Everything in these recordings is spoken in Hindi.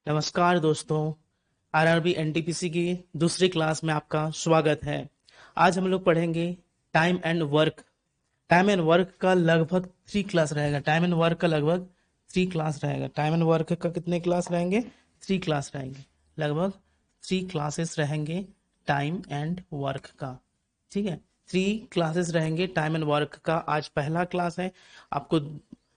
नमस्कार दोस्तों। आरआरबी एनटीपीसी की दूसरी क्लास में आपका स्वागत है। आज हम लोग पढ़ेंगे time and work. Time and work का लगभग 3 क्लास रहेगा। टाइम एंड वर्क का लगभग 3 क्लास रहेगा। टाइम एंड वर्क का कितने क्लास रहेंगे? 3 क्लास रहेंगे। लगभग 3 क्लासेस रहेंगे टाइम एंड वर्क का। ठीक है, 3 क्लासेस रहेंगे टाइम एंड वर्क का। आज पहला क्लास है। आपको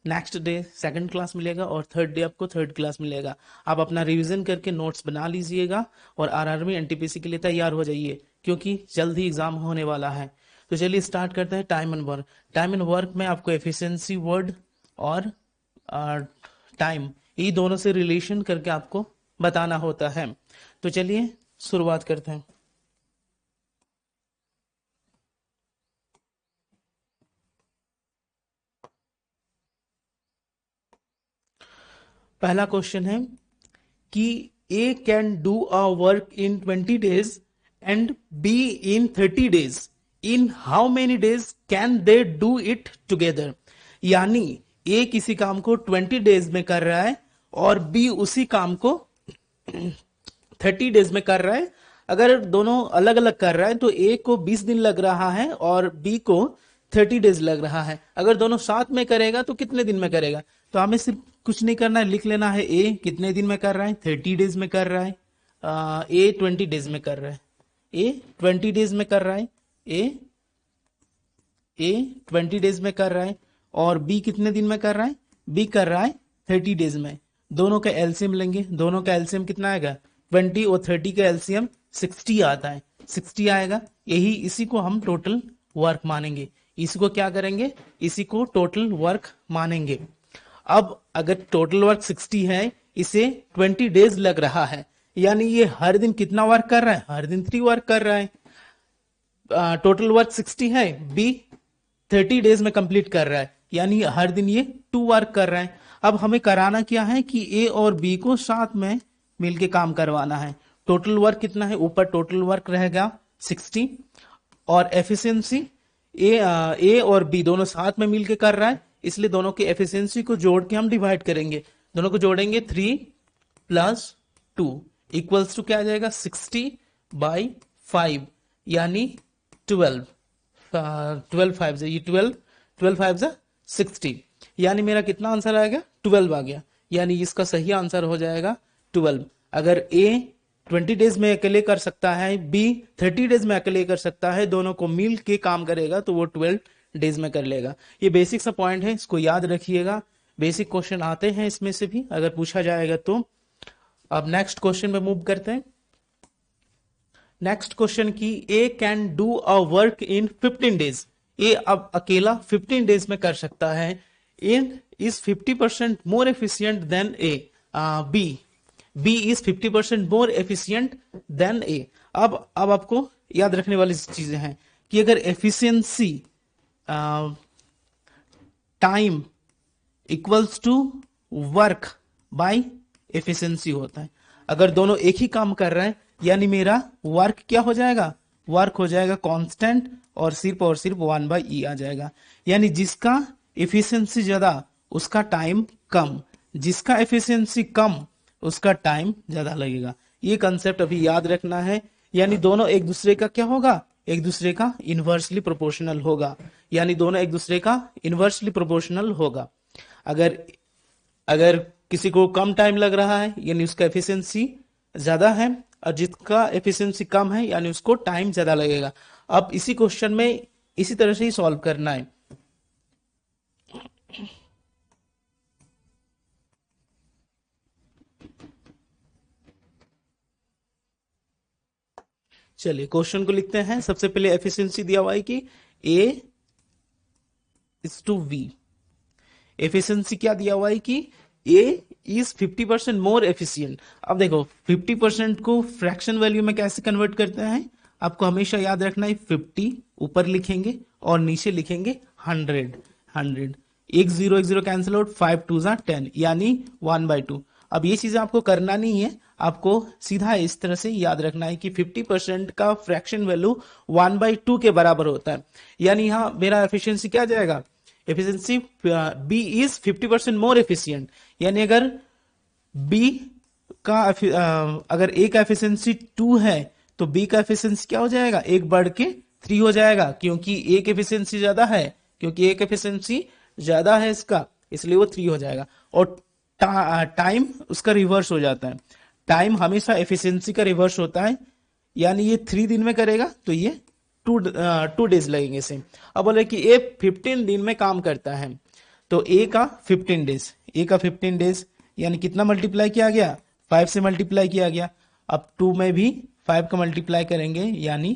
नेक्स्ट डे सेकंड क्लास मिलेगा और थर्ड डे आपको थर्ड क्लास मिलेगा। आप अपना रिवीजन करके नोट्स बना लीजिएगा और आरआरबी एनटीपीसी के लिए तैयार हो जाइए, क्योंकि जल्द ही एग्जाम होने वाला है। तो चलिए स्टार्ट करते हैं time and work. Time and work में आपको एफिशिएंसी वर्ड और टाइम, ये दोनों से रिलेशन करके आपको बताना होता है। तो चलिए शुरुआत करते हैं। पहला क्वेश्चन है कि A can do a work in 20 days and B in 30 days। In how many days can they do it together. यानी ए किसी काम को 20 days में कर रहा है और बी उसी काम को 30 days में कर रहा है। अगर दोनों अलग अलग कर रहा है तो ए को 20 दिन लग रहा है और बी को 30 days लग रहा है। अगर दोनों साथ में करेगा तो कितने दिन में करेगा? तो हमें सिर्फ कुछ नहीं करना है, लिख लेना है ए कितने दिन में कर रहा है, 30 days में कर रहा है। ए 20 days में कर रहा है। ए 20 days में कर रहा है। ए 20 days में कर रहा है और बी कितने दिन में कर रहा है? बी कर रहा है 30 days में। दोनों का एलसीएम लेंगे। दोनों का एलसीएम कितना आएगा? 20 और 30 का एलसीएम 60 आता है। 60 आएगा। इसी को हम टोटल वर्क मानेंगे। इसी को क्या करेंगे? इसी को टोटल वर्क मानेंगे। अब अगर टोटल वर्क 60 है, इसे 20 days लग रहा है, यानी ये हर दिन कितना वर्क कर रहा है? हर दिन 3 वर्क कर रहा है। टोटल वर्क 60 है, बी 30 days में कंप्लीट कर रहा है, यानी हर दिन ये 2 वर्क कर रहा है। अब हमें कराना क्या है कि ए और बी को साथ में मिलके काम करवाना है। टोटल वर्क कितना है? ऊपर टोटल वर्क रहेगा 60 और एफिशिएंसी ए और बी दोनों साथ में मिलके कर रहा है, इसलिए दोनों की एफिशिएंसी को जोड़ के हम डिवाइड करेंगे। दोनों को जोड़ेंगे 3 + 2 इक्वल्स टू क्या आ जाएगा? 60/5 यानी 12। 12 5 ये 12 5 60, यानी मेरा कितना आंसर आएगा? 12 आ गया। यानी इसका सही आंसर हो जाएगा 12। अगर ए 20 days में अकेले कर सकता है, बी 30 days में अकेले कर सकता है, दोनों को मिल के काम करेगा तो वो 12 days में कर लेगा। ये बेसिक सा पॉइंट है, इसको याद रखिएगा। बेसिक क्वेश्चन आते हैं इसमें से भी अगर पूछा जाएगा तो। अब नेक्स्ट क्वेश्चन में मूव करते हैं। नेक्स्ट क्वेश्चन की A can do a work in 15 days। A अब अकेला 15 days में कर सकता है। In is 50% more efficient than A. B is 50% more efficient than A. अब आपको याद रखने वाली चीजें हैं कि अगर efficiency time equals to work by efficiency होता है। अगर दोनों एक ही काम कर रहे हैं, यानी मेरा वर्क क्या हो जाएगा? वर्क हो जाएगा कांस्टेंट और सिर्फ 1/E आ जाएगा। यानी जिसका एफिशिएंसी ज्यादा उसका टाइम कम, जिसका एफिशिएंसी कम उसका टाइम ज्यादा लगेगा। ये कंसेप्ट अभी याद रखना है। यानी दोनों एक दूसरे का क्या होगा? एक दूसरे का इनवर्सली प्रोपोर्शनल होगा। यानी दोनों एक दूसरे का इनवर्सली प्रोपोर्शनल होगा। अगर अगर किसी को कम टाइम लग रहा है यानी उसका एफिशिएंसी ज्यादा है, और जिसका एफिशिएंसी कम है यानी उसको टाइम ज्यादा लगेगा। अब इसी क्वेश्चन में इसी तरह से ही सॉल्व करना है। चलिए क्वेश्चन को लिखते हैं। सबसे पहले एफिशिएंसी दिया हुआ है कि ए इज टू वी। एफिशिएंसी क्या दिया हुआ है कि ए इज 50% मोर एफिशिएंट। अब देखो 50% को फ्रैक्शन वैल्यू में कैसे कन्वर्ट करते हैं, आपको हमेशा याद रखना है। 50 ऊपर लिखेंगे और नीचे लिखेंगे 100। 100 एक जीरो कैंसिल आउट, 5 2 10 यानी 1/2। अब ये चीजें आपको करना नहीं है, आपको सीधा इस तरह से याद रखना है कि 50% का फ्रैक्शन वैल्यू 1/2 के बराबर होता है। यानी यहां मेरा एफिशिएंसी क्या जाएगा? Efficiency B is 50% more efficient. यानी अगर बी का अगर ए का एफिशिएंसी 2 है तो बी का एफिशिएंसी क्या हो जाएगा, एक बढ़ के 3 हो जाएगा, क्योंकि ए की एफिशिएंसी ज्यादा है, क्योंकि ए की एफिशिएंसी ज्यादा है इसका, इसलिए वो 3 हो जाएगा। और टाइम उसका रिवर्स हो जाता है, टाइम हमेशा एफिशिएंसी का रिवर्स होता है, यानी ये 3 दिन में करेगा तो ये 2 डेज लगेंगे इसे। अब बोले कि ए 15 दिन में काम करता है, तो ए का 15 डेज, ए का 15 डेज यानी कितना मल्टीप्लाई किया गया, 5 से मल्टीप्लाई किया गया। अब 2 में भी 5 का मल्टीप्लाई करेंगे यानी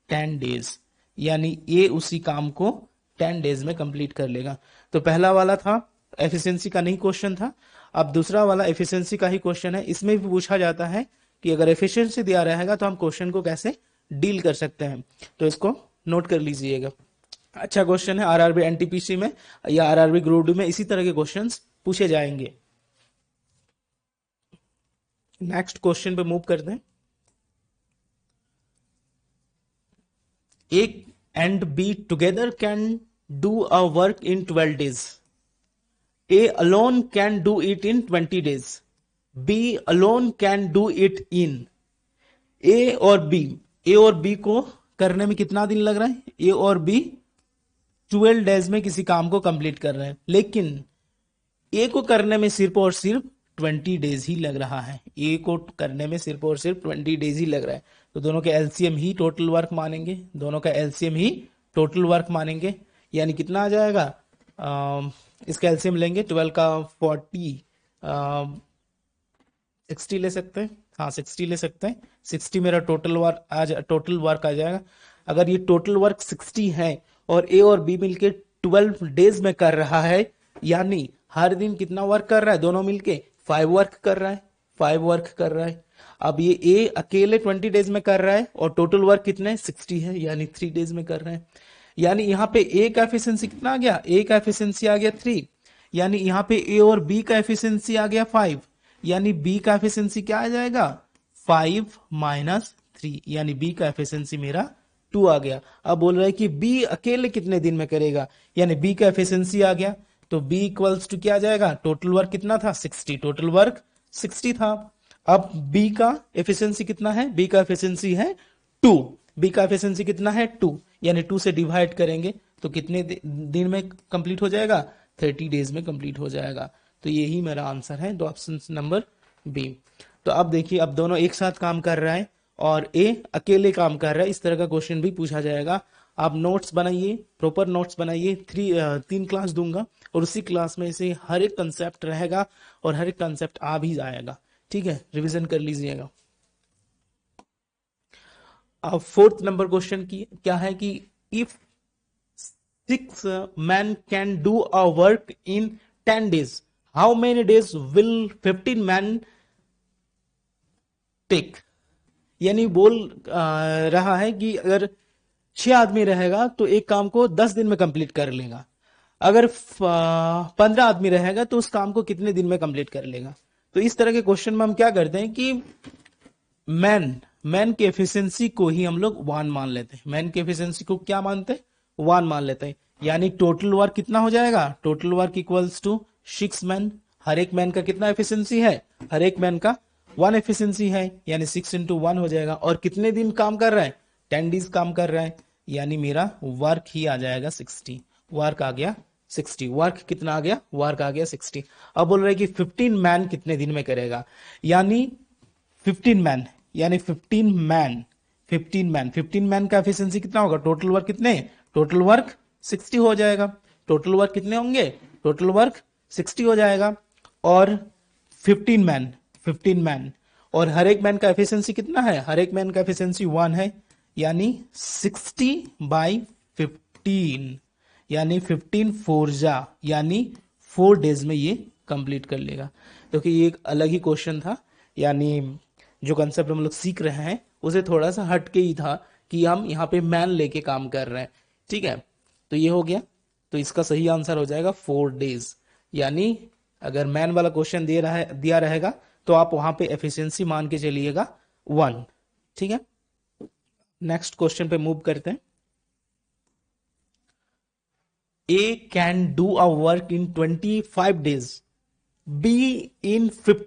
10 डेज, यानी ए उसी काम को 10 डेज में कंप्लीट कर लेगा। तो पहला वाला था एफिशिएंसी का नहीं क्वेश्चन था, अब दूसरा वाला एफिशिएंसी का ही क्वेश्चन है। इसमें भी पूछा जाता है कि अगर एफिशिएंसी दिया रहेगा तो हम क्वेश्चन को कैसे डील कर सकते हैं, तो इसको नोट कर लीजिएगा। अच्छा क्वेश्चन है, आरआरबी एनटीपीसी में या आरआरबी ग्रुप डी में इसी तरह के क्वेश्चंस पूछे जाएंगे। नेक्स्ट क्वेश्चन पे मूव करते हैं। A and B together can do a work in 12 days. A alone can do it in 20 days. B alone can do it in. A और बी को करने में कितना दिन लग रहा है, ए और बी 12 डेज में किसी काम को कंप्लीट कर रहे हैं, लेकिन ए को करने में सिर्फ और सिर्फ 20 डेज ही लग रहा है, ए को करने में सिर्फ और सिर्फ 20 डेज ही लग रहा है। तो दोनों के एलसीएम ही टोटल वर्क मानेंगे, दोनों का एलसीएम ही टोटल वर्क मानेंगे, यानी कितना आ जाएगा, इसका एलसीएम लेंगे 12 का 40, 60 ले सकते हैं, हाँ 60 ले सकते हैं, 60 मेरा टोटल वर्क आ जाएगा। अगर ये टोटल वर्क 60 है और ए और बी मिलके 12 डेज में कर रहा है, यानी हर दिन कितना वर्क कर रहा है, दोनों मिलके 5 वर्क कर रहा है, 5 वर्क कर रहा है। अब ये ए अकेले 20 डेज में कर रहा है और टोटल वर्क कितने 60 है, यानी 3 डेज में कर रहे हैं। यानी यहाँ पे ए का एफिशिएंसी कितना आ गया, ए का एफिशिएंसी आ गया 3, यानी यहाँ पे ए और बी का एफिशिएंसी आ गया 5, यानी बी का एफिशिएंसी क्या आ जाएगा 5 माइनस 3, यानी बी का एफिशिएंसी मेरा 2 आ गया। अब बोल रहा है कि बी अकेले कितने दिन में करेगा, यानी बी का एफिशिएंसी आ गया, तो बी इक्वल्स टू क्या जाएगा, टोटल वर्क कितना था 60, टोटल वर्क 60 था। अब बी का एफिशिएंसी कितना है, बी का एफिशिएंसी है 2, बी का एफिशिएंसी कितना है 2, यानी 2 से डिवाइड करेंगे तो कितने दिन में कंप्लीट हो जाएगा, 30 डेज में कंप्लीट हो जाएगा। तो यही मेरा आंसर है, दो ऑप्शन नंबर बी। तो अब देखिए, अब दोनों एक साथ काम कर रहा है और ए अकेले काम कर रहा है, इस तरह का क्वेश्चन भी पूछा जाएगा। आप नोट्स बनाइए, प्रॉपर नोट्स बनाइए, 3 क्लास दूंगा और उसी क्लास में से हर एक कंसेप्ट रहेगा और हर एक कंसेप्ट आ भी जाएगा, ठीक है, रिवीजन कर लीजिएगा। अब 4th नंबर क्वेश्चन की क्या है कि if 6 men can do a work in 10 days, how many days will 15 man take. यानी बोल रहा है कि अगर 6 आदमी रहेगा तो एक काम को 10 दिन में कंप्लीट कर लेगा, अगर 15 आदमी रहेगा तो उस काम को कितने दिन में कंप्लीट कर लेगा। तो इस तरह के क्वेश्चन में हम क्या करते हैं कि मैन की एफिशिएंसी को ही हम लोग 1 मान लेते हैं, मैन की एफिशिएंसी को क्या मानते हैं 1 मान लेते हैं, यानी टोटल वर्क कितना हो जाएगा, total work equals to 6 man. हर एक मैन का कितना एफिशिएंसी है, हर एक मैन का 1 एफिशिएंसी है, यानी 6 into 1 हो जाएगा। और कितने दिन काम कर रहा है, 10 डेज काम कर रहा है, यानी मेरा वर्क ही आ जाएगा 60, वर्क आ गया 60, वर्क कितना आ गया, वर्क आ गया 60। अब बोल रहे हैं कि 15 मैन कितने दिन में करेगा, यानी 15 मैन, यानी 15 मैन का एफिशिएंसी कितना होगा, टोटल वर्क कितने, टोटल वर्क 60 हो जाएगा, टोटल वर्क कितने होंगे, टोटल वर्क 60 हो जाएगा। और 15 मैन और हर एक मैन का एफिशिएंसी कितना है, हर एक मैन का एफिशिएंसी 1 है, यानी 60/15, यानी 15 4 जा, यानी 4 डेज में ये कंप्लीट कर लेगा। क्योंकि ये एक अलग ही क्वेश्चन था, यानी जो कंसेप्ट हम लोग सीख रहे हैं उसे थोड़ा सा हट के ही था कि हम यहाँ पे मैन लेके काम कर रहे हैं, ठीक है। तो ये हो गया, तो इसका सही आंसर हो जाएगा 4 डेज, यानी अगर मैन वाला क्वेश्चन दिया रहेगा तो आप वहां पे एफिशिएंसी मान के चलिएगा 1, ठीक है। नेक्स्ट क्वेश्चन पे मूव करते हैं। A can do a work in 25 days, B in 50